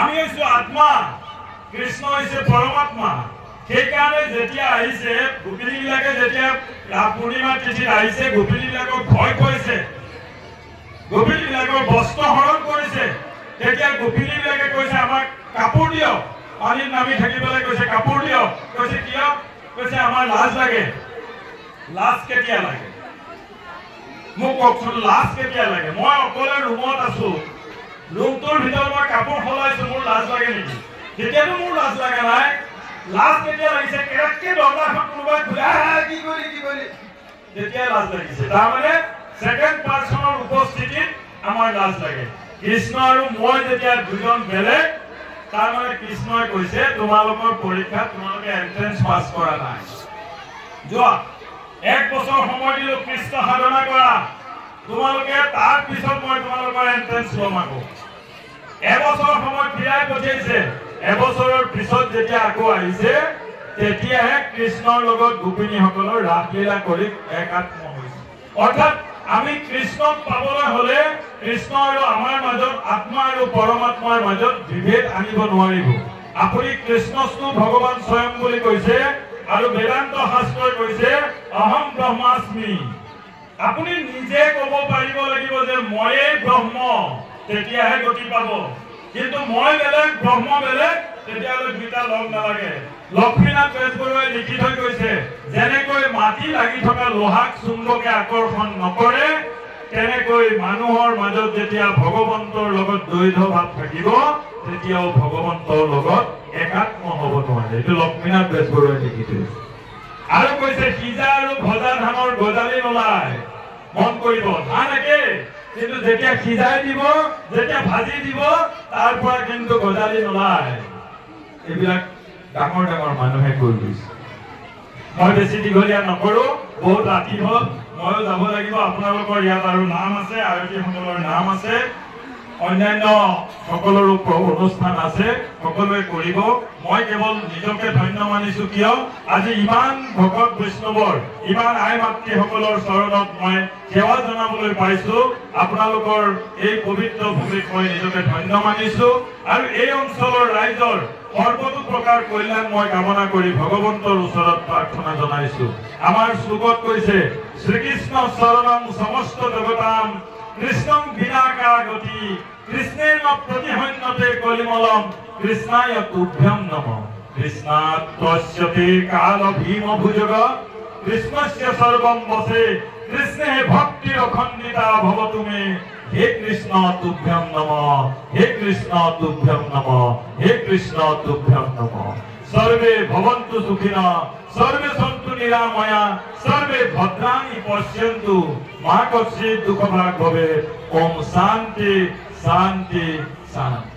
S2: আমি হৈছো আত্মা, কৃষ্ণ হৈছে পৰমাত্মা। সেইকাৰণে যেতিয়া আহিছে গোপিনীবিলাকে, যেতিয়া পূৰ্ণিমা তিথিত আহিছে, গোপিনীবিলাকক ভয় কৰিছে, গোপিনীবিলাকৰ বস্ত্ৰ হৰণ কৰিছে। তেতিয়া গোপিনীবিলাকে কৈছে আমাক কাপোৰ দিয়ক, পানীত নামি থাকিবলৈ কৈছে কাপোৰ দিয়ক। কৈছে কিয়? কৈছে আমাৰ লাজ লাগে। লাজ কেতিয়া লাগে মোক কওকচোন, লাজ কেতিয়া লাগে? মই অকলে ৰুমত আছো, ৰুমটোৰ ভিতৰত মই কাপোৰ সলাইছো, মোৰ লাজ লাগে নেকি? তেতিয়াতো মোৰ লাজ লগা নাই। লাজ কেতিয়া লাগিছে? কেৰেককে দৰজাখন কোনোবাই খোলা কি কৰিলি তেতিয়া লাজ লাগিছে। তাৰমানে সেকেন্ড পাৰ্সনৰ উপস্থিতিত আমাৰ লাজ লাগে। কৃষ্ণ আৰু মই যেতিয়া দুজন বেলেগ, তাৰমানে কৃষ্ণই কৈছে তোমালোকৰ পৰীক্ষাত তোমালোকে এন্ট্ৰেন্স পাছ কৰা নাই। যোৱা 1 বছৰ সময় দিলো কৃষ্ণ সাধনা কৰা, তোমালোকে তাৰ পিছত মই তোমালোকৰ এন্ট্ৰেন্স ল'ম। আকৌ 1 বছৰ সময় ফিৰাই পঠিয়াইছে। 1 বছৰৰ পিছত যেতিয়া আকৌ আহিছে, তেতিয়াহে কৃষ্ণৰ লগত গোপিনীসকলৰ ৰাসলীলা কৰি একাত্ম হৈছে। অৰ্থাৎ আমি কৃষ্ণক পাবলৈ হলে কৃষ্ণ আৰু আমাৰ মাজত, আত্মা আৰু পৰমাত্মাৰ মাজত বিভেদ আনিব নোৱাৰিব। আপুনি কৃষ্ণস্তু ভগৱান স্বয়ং বুলি কৈছে, আৰু বেদান্ত শাস্ত্ৰই কৈছে অহম ব্ৰহ্মাস্মি। আপুনি নিজে ক'ব পাৰিব লাগিব যে ময়েই ব্ৰহ্ম, তেতিয়াহে গতি পাব। কিন্তু মই বেলেগ ব্ৰহ্ম বেলেগ, তেতিয়াহ'লে দুইটা লগ নালাগে। লক্ষ্মীনাথ বেজবৰুৱাই লিখি থৈ গৈছে, যেনেকৈ মাটি লাগি থকা লোহাক চুম্বকে আকৰ্ষণ নকৰে, তেনেকৈ মানুহৰ মাজত যেতিয়া ভগৱন্তৰ লগত দ্বৈধ ভাৱ থাকিব, তেতিয়াও ভগৱন্তৰ লগত একাত্ম হ'ব নোৱাৰে। এইটো লক্ষ্মীনাথ বেজবৰুৱাই লিখি থৈছে। আৰু কৈছে সিজা আৰু ভজা ধানৰ গজালি নোলায়। মন কৰিব, ধান একে, কিন্তু যেতিয়া সিজাই দিব, যেতিয়া ভাজি দিব, তাৰ পৰা কিন্তু গজালি নোলায়। এইবিলাক ডাঙৰ ডাঙৰ মানুহে কৈ গৈছে। মই বেছি দীঘলীয়া নকৰো, বহুত ৰাতি হ'ল, ময়ো যাব লাগিব। আপোনালোকৰ ইয়াত আৰু নাম আছে, আয়তীসকলৰ নাম আছে, অন্যান্য সকলৰো অনুষ্ঠান আছে, সকলোৱে কৰিব। মই কেৱল নিজকে ধন্য মানিছো, কিয় আজি ইমান ভকত বৈষ্ণৱৰ, ইমান আই মাতৃসকলৰ চৰণত মই সেৱা জনাবলৈ পাইছো। আপোনালোকৰ এই পবিত্ৰ ভূমিত মই নিজকে ধন্য মানিছো, আৰু এই অঞ্চলৰ ৰাইজৰ সৰ্বতো প্ৰকাৰ কল্যাণ মই কামনা কৰি ভগৱন্তৰ ওচৰত প্ৰাৰ্থনা জনাইছো। আমাৰ শ্লোকত কৈছে শ্ৰীকৃষ্ণ চৰণম সমস্ত জগতাম কৃষ্ণং বিনাকা গতি কৃষ্ণেন প্ৰতিহন্যতে কলিমলম কৃষ্ণায় তুভ্যং নমঃ। কৃষ্ণাৎ তস্যতে কাল ভীম ভুজগ কৃষ্ণস্য সর্বম বসে কৃষ্ণে ভক্তির অখণ্ডিতা ভবতু মে। হে কৃষ্ণ তুভ্যং নমঃ, হে কৃষ্ণ তুভ্যং নমঃ, হে কৃষ্ণ তুভ্যং নমঃ। সর্বে ভবন্তু সুখিনঃ, সর্বে সন্তু নিরাময়া, সর্বে ভদ্রাণি পশ্যন্তু, মা কশ্চিৎ দুঃখভাগ্ ভবেৎ। ওম শান্তি শান্তি শান্তি।